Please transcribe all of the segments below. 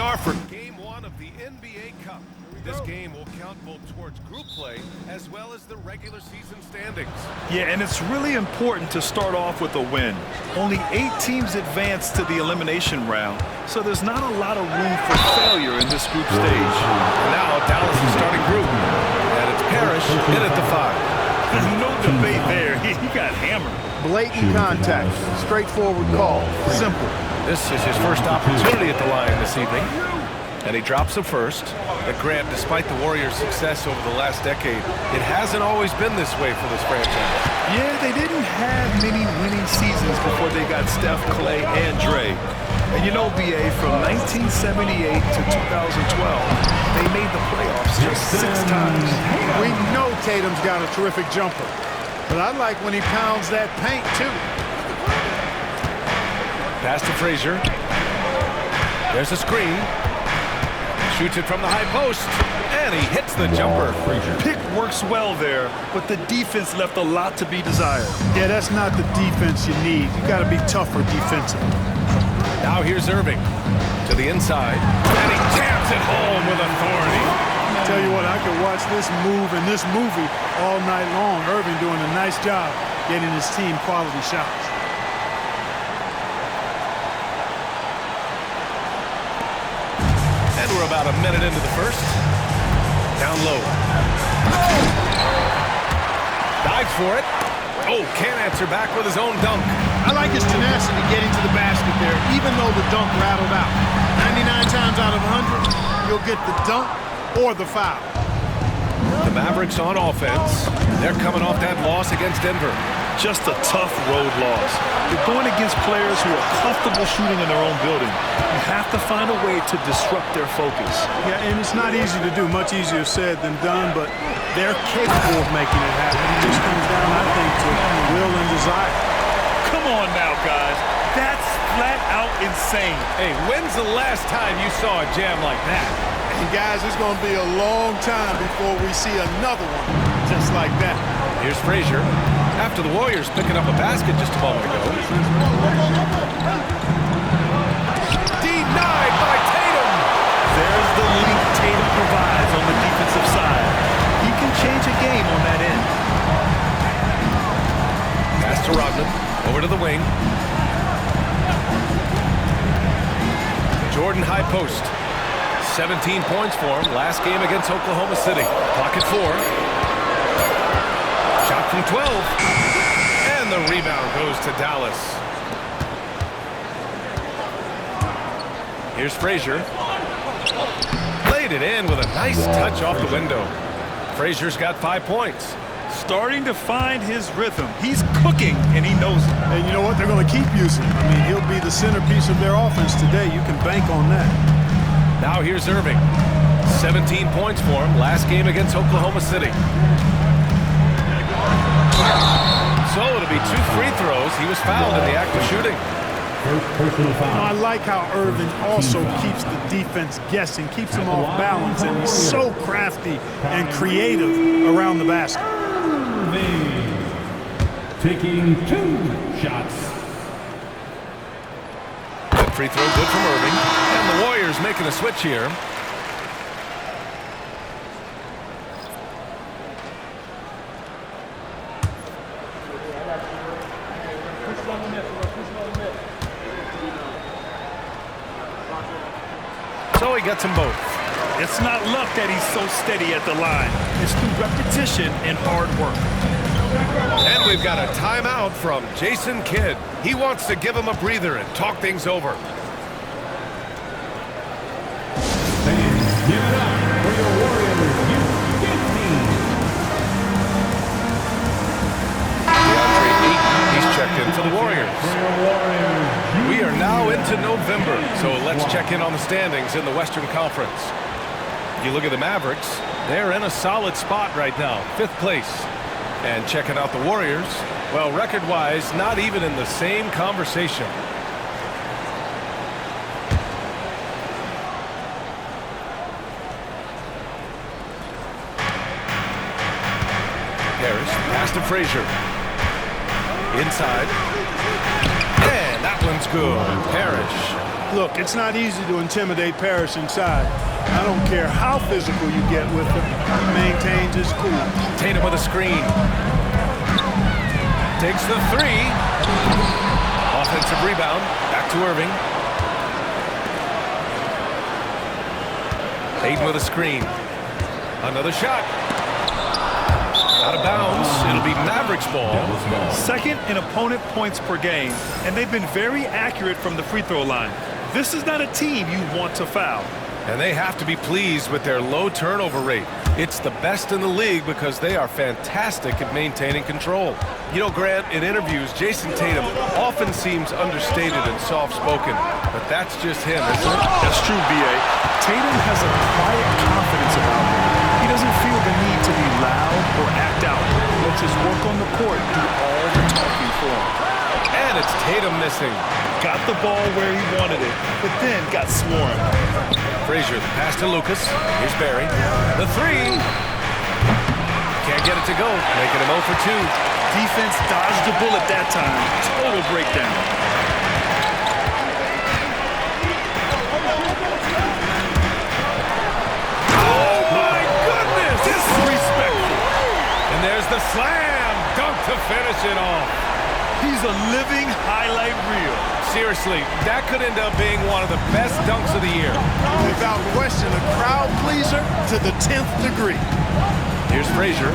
are for Game 1 of the NBA Cup. This game will count both towards group play as well as the regular season standings. Yeah, and it's really important to start off with a win. Only 8 teams advance to the elimination round, so there's not a lot of room for failure in this group stage. Now Dallas' starting group, and it's Parrish in at the 5. No debate there. He got hammered. Blatant contact. Straightforward call. Simple. This is his first opportunity at the line this evening, and he drops him first. But Grant, despite the Warriors' success over the last decade, it hasn't always been this way for this franchise. Yeah, they didn't have many winning seasons before they got Steph, Clay, and Dre. And you know, BA, from 1978 to 2012, they made the playoffs just 6 times. We know Tatum's got a terrific jumper, but I like when he pounds that paint, too. Pass to Frazier. There's a screen. Shoots it from the high post, and he hits the jumper. Pick works well there, but the defense left a lot to be desired. Yeah, that's not the defense you need. You got to be tougher defensively. Now here's Irving to the inside, and he jams it home with authority. Tell you what, I could watch this move and this movie all night long. Irving doing a nice job getting his team quality shots. And we're about a minute into the first. Down low. Dives for it. Oh, can't answer back with his own dunk. I like his tenacity getting to the basket there, even though the dunk rattled out. 99 times out of 100, you'll get the dunk or the foul. The Mavericks on offense. They're coming off that loss against Denver. Just a tough road loss. You're going against players who are comfortable shooting in their own building. You have to find a way to disrupt their focus. Yeah, and it's not easy to do. Much easier said than done, but they're capable of making it happen. It just comes down, I think, to will and desire. Come on now, guys. That's flat out insane. Hey, when's the last time you saw a jam like that? And guys, it's going to be a long time before we see another one just like that. Here's Frazier. After the Warriors picking up a basket just a moment ago. Denied by Tatum. There's the link Tatum provides on the defensive side. He can change a game on that end. Pass to Rodman. Over to the wing. Jordan high post. 17 points for him last game against Oklahoma City. Clock at 4. Shot from 12. And the rebound goes to Dallas. Here's Frazier. Played it in with a nice touch off the window. Frazier's got 5 points. Starting to find his rhythm. He's cooking, and he knows it. And you know what? They're going to keep using him. I mean, he'll be the centerpiece of their offense today. You can bank on that. Now here's Irving. 17 points for him last game against Oklahoma City. So it'll be 2 free throws. He was fouled in the act of shooting. I like how Irving also keeps the defense guessing, keeps them off balance, and he's so crafty and creative around the basket. Taking 2 shots. That free throw good from Irving. And the Warriors making a switch here. So he gets them both. It's not luck that he's so steady at the line. It's through repetition and hard work. And we've got a timeout from Jason Kidd. He wants to give him a breather and talk things over. Give it up for your Warriors U15. DeAndre Ayton, he's checked in for the Warriors. We are now into November, so let's check in on the standings in the Western Conference. You look at the Mavericks, they're in a solid spot right now, 5th place. And checking out the Warriors, well, record-wise, not even in the same conversation. Harris, pass to Frazier. Inside. And that one's good. Parrish Look, it's not easy to intimidate Parrish inside. I don't care how physical you get with him. He maintains his cool. Tatum with a screen. Takes the three. Offensive rebound. Back to Irving. Ayton with a screen. Another shot. Out of bounds. It'll be Mavericks ball. Second in opponent points per game, and they've been very accurate from the free throw line. This is not a team you want to foul. And they have to be pleased with their low turnover rate. It's the best in the league because they are fantastic at maintaining control. You know, Grant, in interviews, Jason Tatum often seems understated and soft-spoken, but that's just him, isn't it? That's true, B.A. Tatum has a quiet confidence about him. He doesn't feel the need to be loud or act out. He lets his work on the court do all the talking for him. And it's Tatum missing. Got the ball where he wanted it, but then got swarmed. Frazier, the pass to Lucas. Here's Barry. The three. Can't get it to go. Making him 0 for 2. Defense dodged the bullet that time. Total breakdown. Oh, my goodness! Disrespectful. And there's the slam. Dunk to finish it off. He's a living highlight reel. Seriously, that could end up being one of the best dunks of the year. Without question, a crowd pleaser to the 10th degree. Here's Frazier.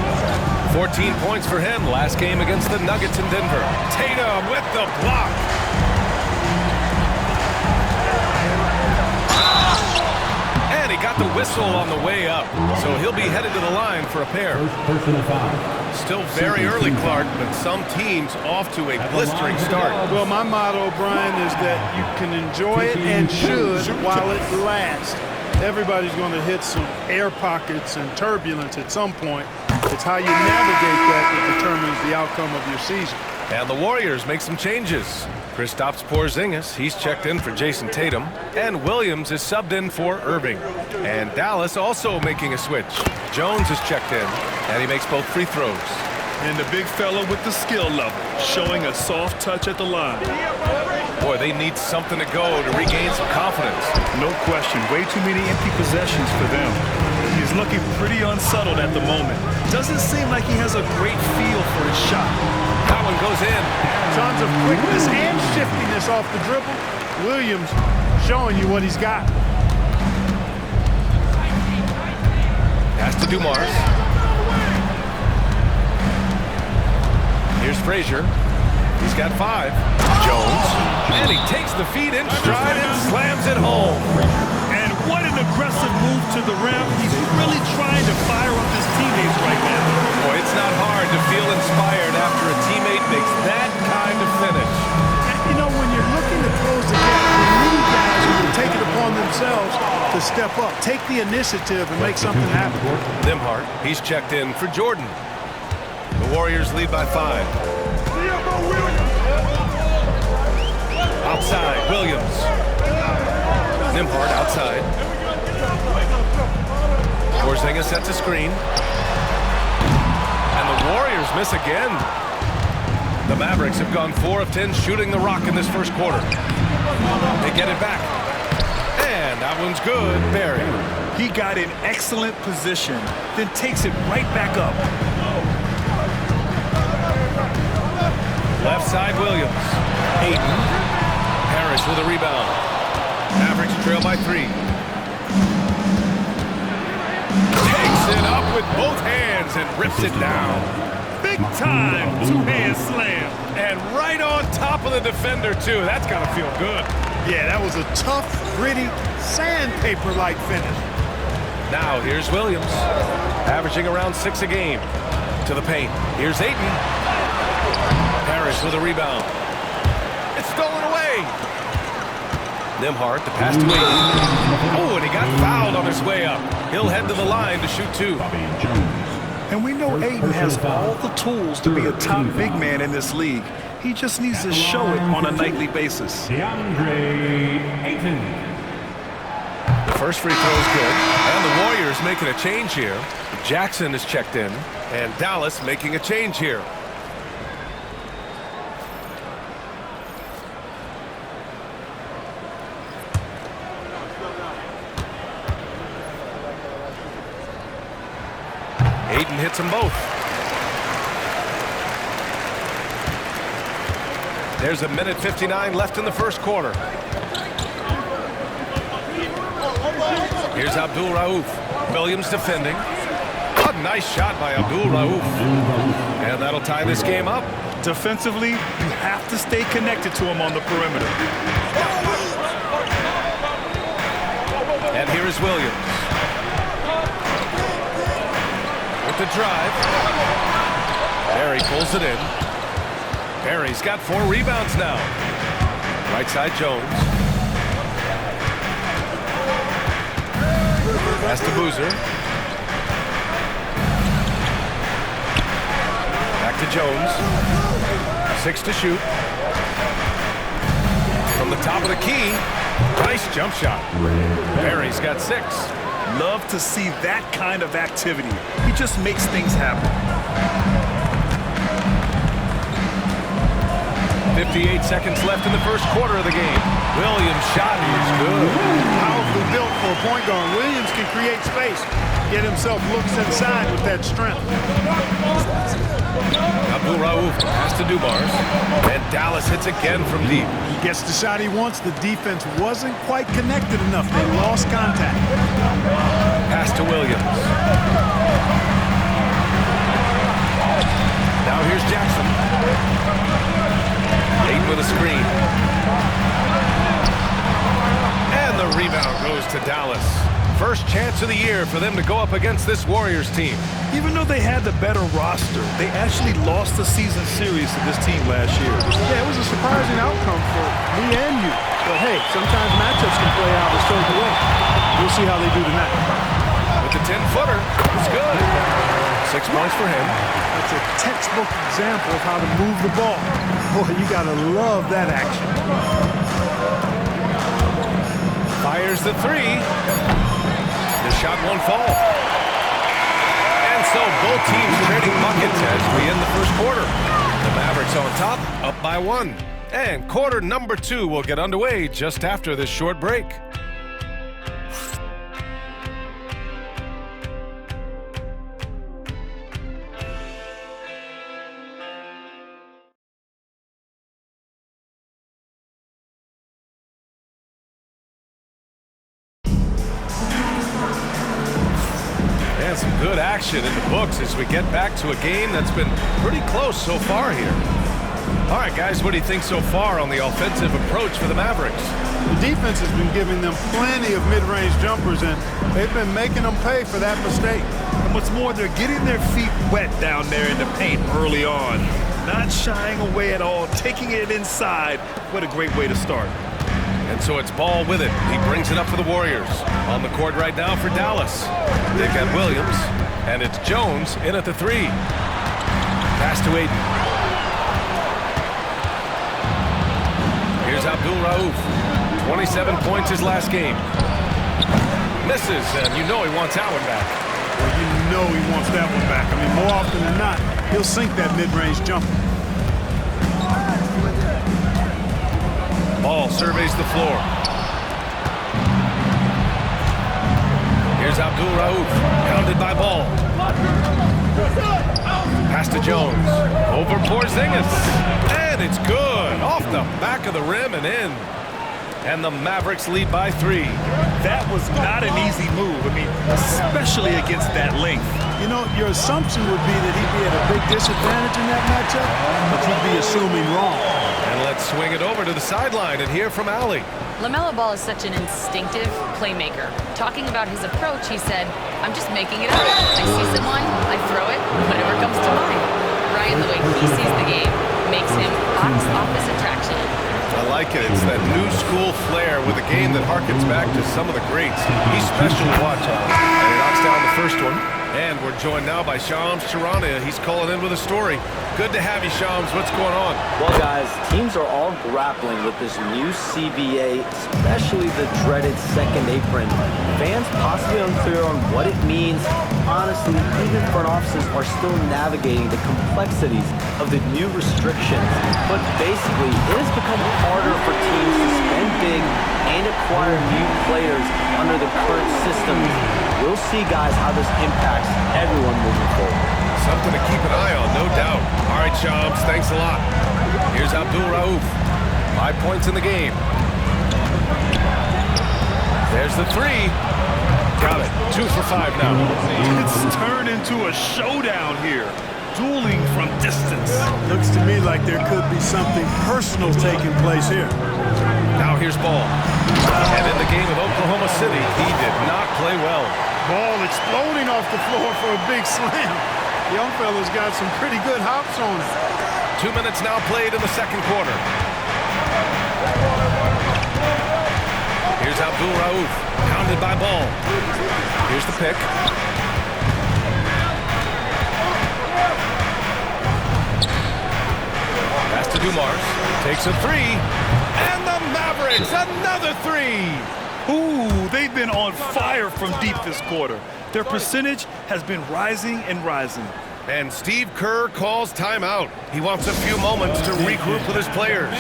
14 points for him last game against the Nuggets in Denver. Tatum with the block. And he got the whistle on the way up, so he'll be headed to the line for a pair. First personal foul. Still very early, Clark, but some teams off to a blistering start. Well, my motto, Brian, is that you can enjoy it and should while it lasts. Everybody's going to hit some air pockets and turbulence at some point. It's how you navigate that that determines the outcome of your season. And the Warriors make some changes. Kristaps Porzingis, he's checked in for Jason Tatum. And Williams is subbed in for Irving. And Dallas also making a switch. Jones is checked in, and he makes both free throws. And the big fella with the skill level, showing a soft touch at the line. Boy, they need something to go to regain some confidence. No question, way too many empty possessions for them. He's looking pretty unsettled at the moment. Doesn't seem like he has a great feel for his shot. That one goes in. Tons of quickness and shiftiness off the dribble. Williams showing you what he's got. Pass to Dumars. Here's Frazier. He's got 5. Jones. And he takes the feed in stride and slams it home. And what an aggressive move to the rim. He's really trying to fire up his teammates right now. Boy, it's not hard to feel inspired after a teammate makes that kind of finish. You know, when you're looking to close the gap, you need guys who will take it upon themselves to step up, take the initiative, and make something happen. Nembhard, he's checked in for Jordan. The Warriors lead by 5. Outside, Williams. Nembhard outside. Porzingis sets a screen. And the Warriors miss again. The Mavericks have gone 4 of 10 shooting the rock in this first quarter. They get it back. And that one's good. Barry. He got in excellent position, then takes it right back up. Left side, Williams. Ayton. Parrish with a rebound. Mavericks trail by 3. Takes it up with both hands and rips it down. Big time two-hand slam. And right on top of the defender, too. That's got to feel good. Yeah, that was a tough, gritty, sandpaper-like finish. Now here's Williams. Averaging around 6 a game. To the paint. Here's Ayton. Parrish with a rebound. It's stolen away. Nembhard, the pass to Ayton. Oh, and he got fouled on his way up. He'll head to the line to shoot 2. And we know Ayton has all the tools to be a top big man in this league. He just needs to show it on a nightly basis. DeAndre Ayton. The first free throw is good. And the Warriors making a change here. Jackson is checked in. And Dallas making a change here. Ayton hits them both. There's a minute 59 left in the first quarter. Here's Abdul Rauf. Williams defending. A nice shot by Abdul Rauf. And that'll tie this game up. Defensively, you have to stay connected to him on the perimeter. And here is Williams. With the drive. Barry pulls it in. Barry's got 4 rebounds now. Right side Jones. Pass to Boozer. Back to Jones. 6 to shoot. From the top of the key. Nice jump shot. Barry's got 6. Love to see that kind of activity. He just makes things happen. 58 seconds left in the first quarter of the game. Williams' shot is good. Powerfully built for a point guard. Williams can create space, get himself looks inside with that strength. Abdul Rauf pass to Dubars. And Dallas hits again from deep. He gets the shot he wants. The defense wasn't quite connected enough. They lost contact. Pass to Williams. Now here's Jackson. Ayton with a screen. And the rebound goes to Dallas. First chance of the year for them to go up against this Warriors team. Even though they had the better roster, they actually lost the season series to this team last year. Yeah, it was a surprising outcome for me and you. But hey, sometimes matchups can play out a certain way. We'll see how they do tonight. With the 10-footer, it's good. 6 points for him. That's a textbook example of how to move the ball. Boy, you gotta love that action. Fires the 3. The shot won't fall. And so both teams trading buckets as we end the first quarter. The Mavericks on top, up by 1. And quarter number 2 will get underway just after this short break. Some good action in the books as we get back to a game that's been pretty close so far here. All right, guys, what do you think so far on the offensive approach for the Mavericks? The defense has been giving them plenty of mid-range jumpers, and they've been making them pay for that mistake. And what's more, they're getting their feet wet down there in the paint early on. Not shying away at all, taking it inside. What a great way to start. And so it's Ball with it. He brings it up for the Warriors. On the court right now for Dallas. They've got Williams, and it's Jones in at the 3. Pass to Ayton. Here's Abdul Rauf. 27 points his last game. Misses, and you know he wants that one back. Well, you know he wants that one back. I mean, more often than not, he'll sink that mid-range jumper. Ball surveys the floor. Here's Abdul Rauf, pounded by Ball. Pass to Jones. Over Porzingis. And it's good. Off the back of the rim and in. And the Mavericks lead by 3. That was not an easy move. I mean, especially against that length. You know, your assumption would be that he'd be at a big disadvantage in that matchup, but you'd be assuming wrong. And let's swing it over to the sideline and hear from Allie. LaMelo Ball is such an instinctive playmaker. Talking about his approach, he said, "I'm just making it up. I see someone, I throw it, whatever comes to mind." Ryan, the way he sees the game makes him box office attraction. I like it. It's that new school flair with a game that harkens back to some of the greats. He's special to watch on. And he knocks down the first one. And we're joined now by Shams Charania. He's calling in with a story. Good to have you, Shams. What's going on? Well, guys, teams are all grappling with this new CBA, especially the dreaded second apron. Fans possibly unclear on what it means. Honestly, even front offices are still navigating the complexities of the new restrictions. But basically, it has become harder for teams to spend big and acquire new players under the current system. we'll see, guys, how this impacts everyone moving forward. Something to keep an eye on, no doubt. All right, Shams, thanks a lot. Here's Abdul Rauf. 5 points in the game. There's the three. Got it. 2 for 5 now. It's turned into a showdown here. Dueling from distance. Looks to me like there could be something personal taking place here. Now here's Ball. And in the game with Oklahoma City, he did not play well. Ball exploding off the floor for a big slam. Young fella's got some pretty good hops on it. 2 minutes now played in the second quarter. Here's Abdul Rauf, pounded by Ball. Here's the pick. Pass to Dumars, takes a three, and the Mavericks, another three! Ooh, they've been on fire from deep this quarter. Their percentage has been rising and rising. And Steve Kerr calls timeout. He wants a few moments to regroup with his players.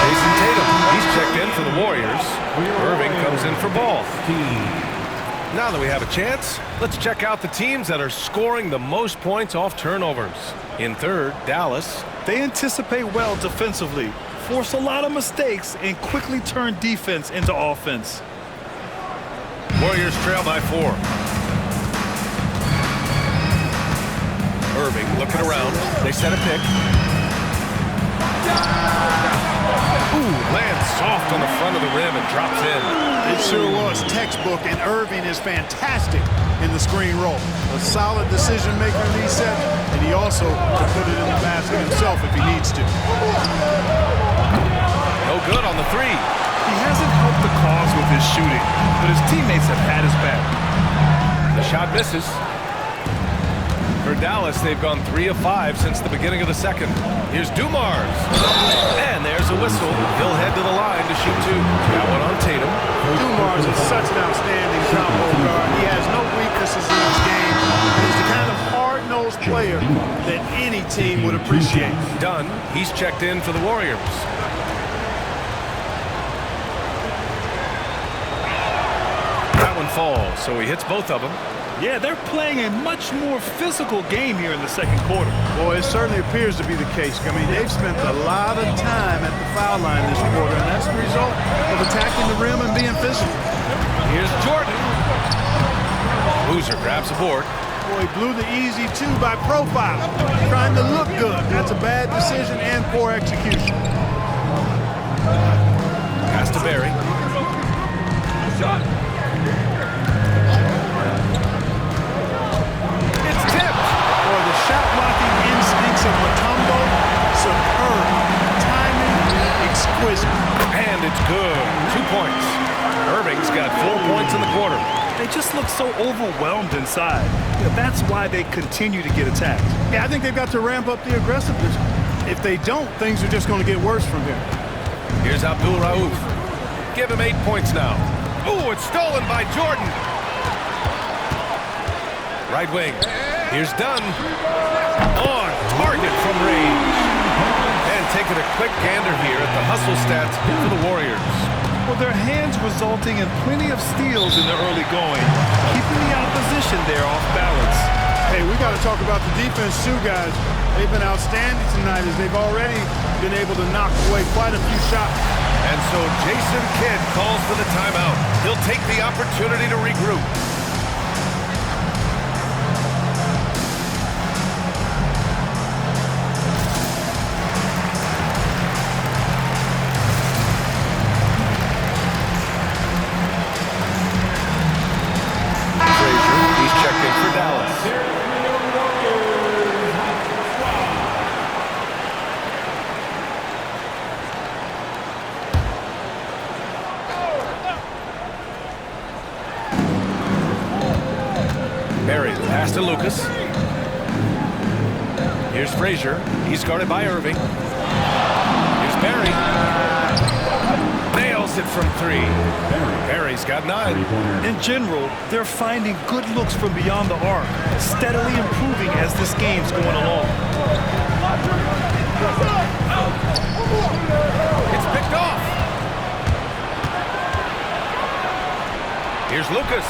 Jason Tatum, he's checked in for the Warriors. Irving comes in for Ball. Now that we have a chance, let's check out the teams that are scoring the most points off turnovers. In third, Dallas. They anticipate well defensively, force a lot of mistakes, and quickly turn defense into offense. Warriors trail by 4. Irving looking around. They set a pick. Ooh, lands soft on the front of the rim and drops in. It sure was textbook, and Irving is fantastic in the screen roll. A solid decision maker in these sets, and he also can put it in the basket himself if he needs to. No good on the three. He hasn't helped the cause with his shooting, but his teammates have had his back. The shot misses. For Dallas, they've gone 3 of 5 since the beginning of the second. Here's Dumars. And there's a whistle. He'll head to the line to shoot 2. Got one on Tatum. Dumars is such an outstanding combo guard. He has no weaknesses in his game. He's the kind of hard-nosed player that any team would appreciate. Dunn, he's checked in for the Warriors. That one falls, so he hits both of them. Yeah, they're playing a much more physical game here in the second quarter. Boy, it certainly appears to be the case. I mean, they've spent a lot of time at the foul line this quarter, and that's the result of attacking the rim and being physical. Here's Jordan. Boozer grabs the board. Boy, he blew the easy 2 by profile, trying to look good. That's a bad decision and poor execution. Pass to Barry. It's tipped. Boy, the shot-blocking instincts of Mutombo, superb. Timing, exquisite. And it's good. 2 points. Irving's got 4 points in the quarter. They just look so overwhelmed inside. Yeah, that's why they continue to get attacked. Yeah, I think they've got to ramp up the aggressiveness. If they don't, things are just going to get worse from here. Here's Abdul Rauf. Give him 8 points now. Ooh, it's stolen by Jordan. Right wing. Here's Dunn. On target from range. And taking a quick gander here at the hustle stats for the Warriors. Well, their hands resulting in plenty of steals in the early going, keeping the opposition there off balance. Hey, we got to talk about the defense too, guys. They've been outstanding tonight as they've already been able to knock away quite a few shots. And so Jason Kidd calls for the timeout. He'll take the opportunity to regroup. Frazier, he's checked in for Dallas. Barry, the pass to Lucas. Here's Frazier. He's guarded by Irving. Here's Barry. Nails it from 3. Barry's got 9. In general, they're finding good looks from beyond the arc, steadily improving as this game's going along. Lucas.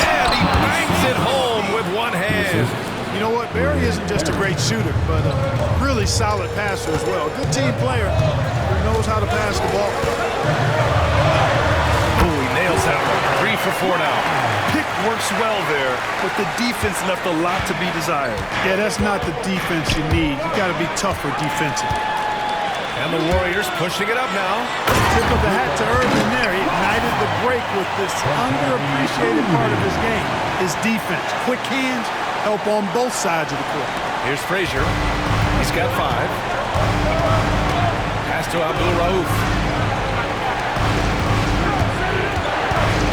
And he banks it home with one hand. You know what? Barry isn't just a great shooter, but a really solid passer as well. A good team player who knows how to pass the ball. Oh, he nails that one. 3 for 4 now. Pick works well there, but the defense left a lot to be desired. Yeah, that's not the defense you need. You got to be tougher defensively. And the Warriors pushing it up now. Tip of the hat to Irvin there. He ignited the break with this underappreciated part of his game, his defense. Quick hands, help on both sides of the court. Here's Frazier. He's got 5. Pass to Abdul Rauf.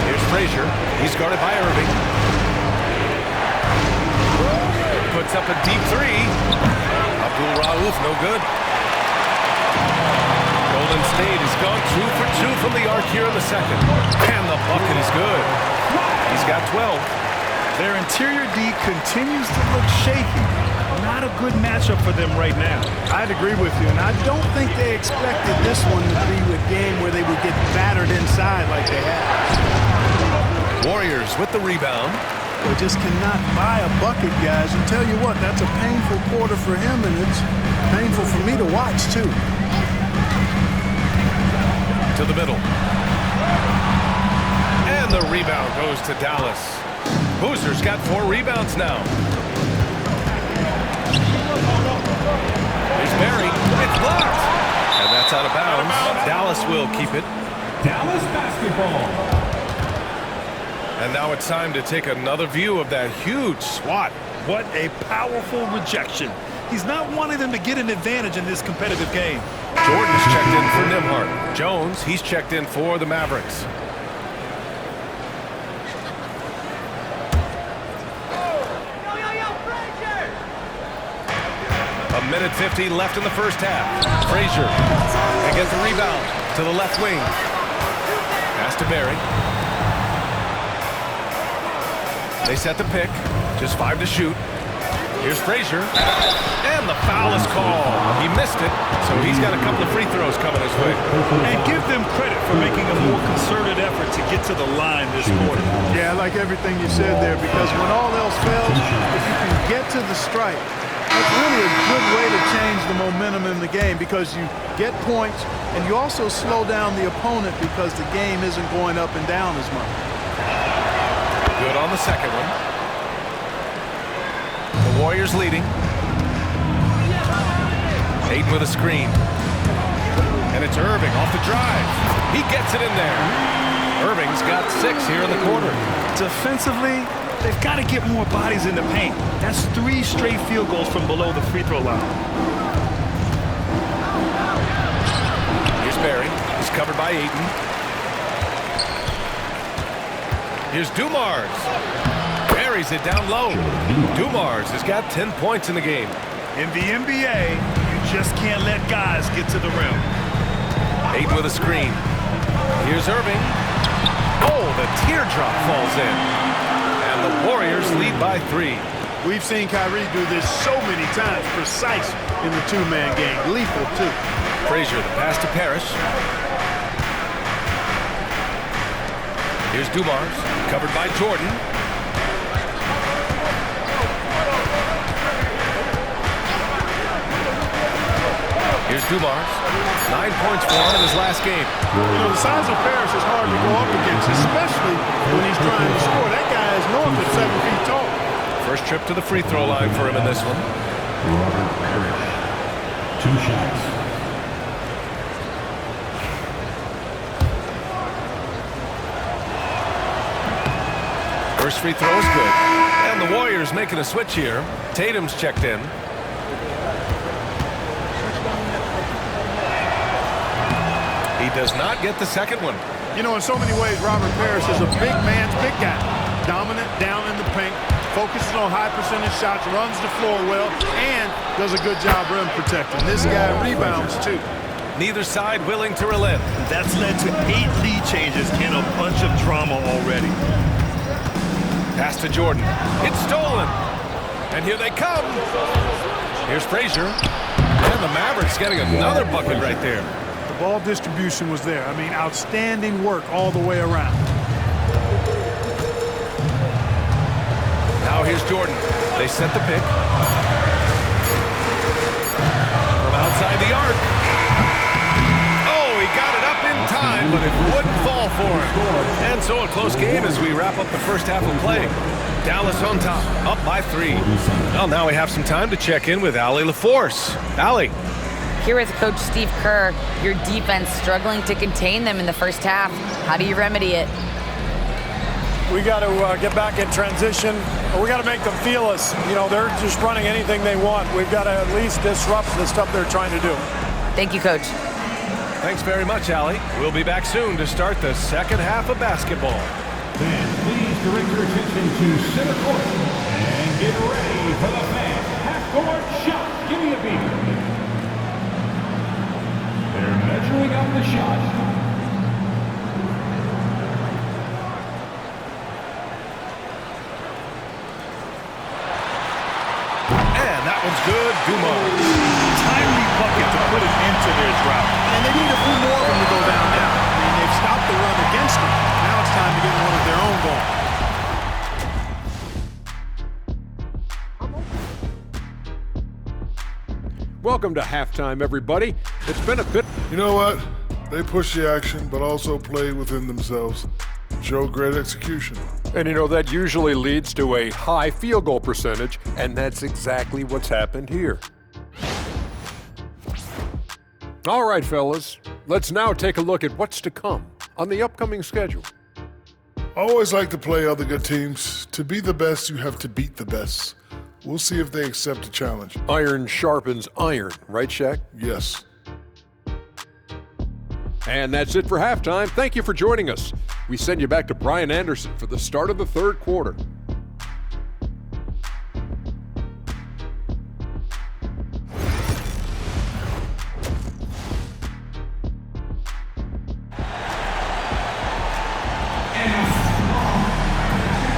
Here's Frazier. He's guarded by Irving. Puts up a deep 3. Abdul Rauf, no good. Golden State has gone 2 for 2 from the arc here in the second. And the bucket is good. He's got 12. Their interior D continues to look shaky. Not a good matchup for them right now. I'd agree with you, and I don't think they expected this one to be a game where they would get battered inside like they have. Warriors with the rebound. They just cannot buy a bucket, guys. And tell you what, that's a painful quarter for him, and it's painful for me to watch, too. To the middle. And the rebound goes to Dallas. Boozer's got 4 rebounds now. Here's Barry. It's blocked. And that's out of bounds. Dallas will keep it. Dallas basketball. And now it's time to take another view of that huge swat. What a powerful rejection. He's not wanting them to get an advantage in this competitive game. Jordan's checked in for Nembhard. Jones, he's checked in for the Mavericks. A minute 50 left in the first half. Frazier and gets the rebound to the left wing. Pass to Barry. They set the pick. Just 5 to shoot. Here's Frazier. And the foul is called. He missed it, so he's got a couple of free throws coming his way. And give them credit for making a more concerted effort to get to the line this quarter. Yeah, I like everything you said there, because when all else fails, if you can get to the strike, that's really a good way to change the momentum in the game, because you get points and you also slow down the opponent because the game isn't going up and down as much. Good on the second one. The Warriors leading. Ayton with a screen. And it's Irving off the drive. He gets it in there. Irving's got 6 here in the quarter. Defensively, they've got to get more bodies in the paint. That's 3 straight field goals from below the free throw line. Here's Barry. He's covered by Ayton. Here's Dumars. Buries it down low. Dumars has got 10 points in the game. In the NBA, you just can't let guys get to the rim. Ayton with a screen. Here's Irving. Oh, the teardrop falls in. And the Warriors lead by 3. We've seen Kyrie do this so many times, precise in the 2-man game. Lethal, too. Frazier, the pass to Parrish. Here's Dumars, covered by Jordan. Here's Dumars. 9 points for him in his last game. You know, the size of Parrish is hard to go up against, especially when he's trying to score. That guy is north of 7 feet tall. First trip to the free throw line for him in this one. Robert Parrish. 2 shots. First free throw is good. And the Warriors making a switch here. Tatum's checked in. He does not get the second one. You know, in so many ways, Robert Parrish is a big man's big guy. Dominant down in the paint, focuses on high percentage shots, runs the floor well, and does a good job rim protecting. This guy rebounds, too. Neither side willing to relent. That's led to 8 lead changes and a bunch of drama already. Pass to Jordan. It's stolen. And here they come. Here's Frazier. And the Mavericks getting another bucket right there. The ball distribution was there. I mean, outstanding work all the way around. here's Jordan. They set the pick. From outside the arc. Oh, he got it up in time, but it wouldn't fall for him. And so a close game as we wrap up the first half of play. Dallas on top, up by 3. Well, now we have some time to check in with Allie LaForce. Allie. Here with Coach Steve Kerr, your defense struggling to contain them in the first half. How do you remedy it? We got to get back in transition. We got to make them feel us. You know, they're just running anything they want. We've got to at least disrupt the stuff they're trying to do. Thank you, Coach. Thanks very much, Allie. We'll be back soon to start the second half of basketball. Fans, please direct your attention to center court and get ready for the fans. Half-court shot. Give me a beat. They're measuring up the shot. And that one's good. Dumont. Timely bucket to put an end to their drought. And they need a few more of them to go down now. I mean, they've stopped the run against them. Now it's time to get one of their own going. Welcome to halftime, everybody. It's been a bit. You know what? They push the action, but also play within themselves. Show great execution. And you know, that usually leads to a high field goal percentage, and that's exactly what's happened here. All right, fellas, let's now take a look at what's to come on the upcoming schedule. I always like to play other good teams. To be the best, you have to beat the best. We'll see if they accept the challenge. Iron sharpens iron, right, Shaq? Yes. And that's it for halftime. Thank you for joining us. We send you back to Brian Anderson for the start of the third quarter.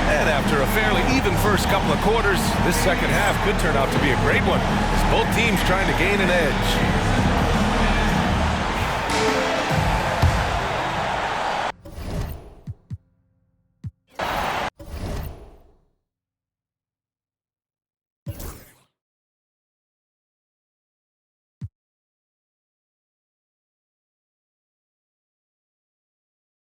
And after a fairly even first couple of quarters, this second half could turn out to be a great one, as both teams trying to gain an edge.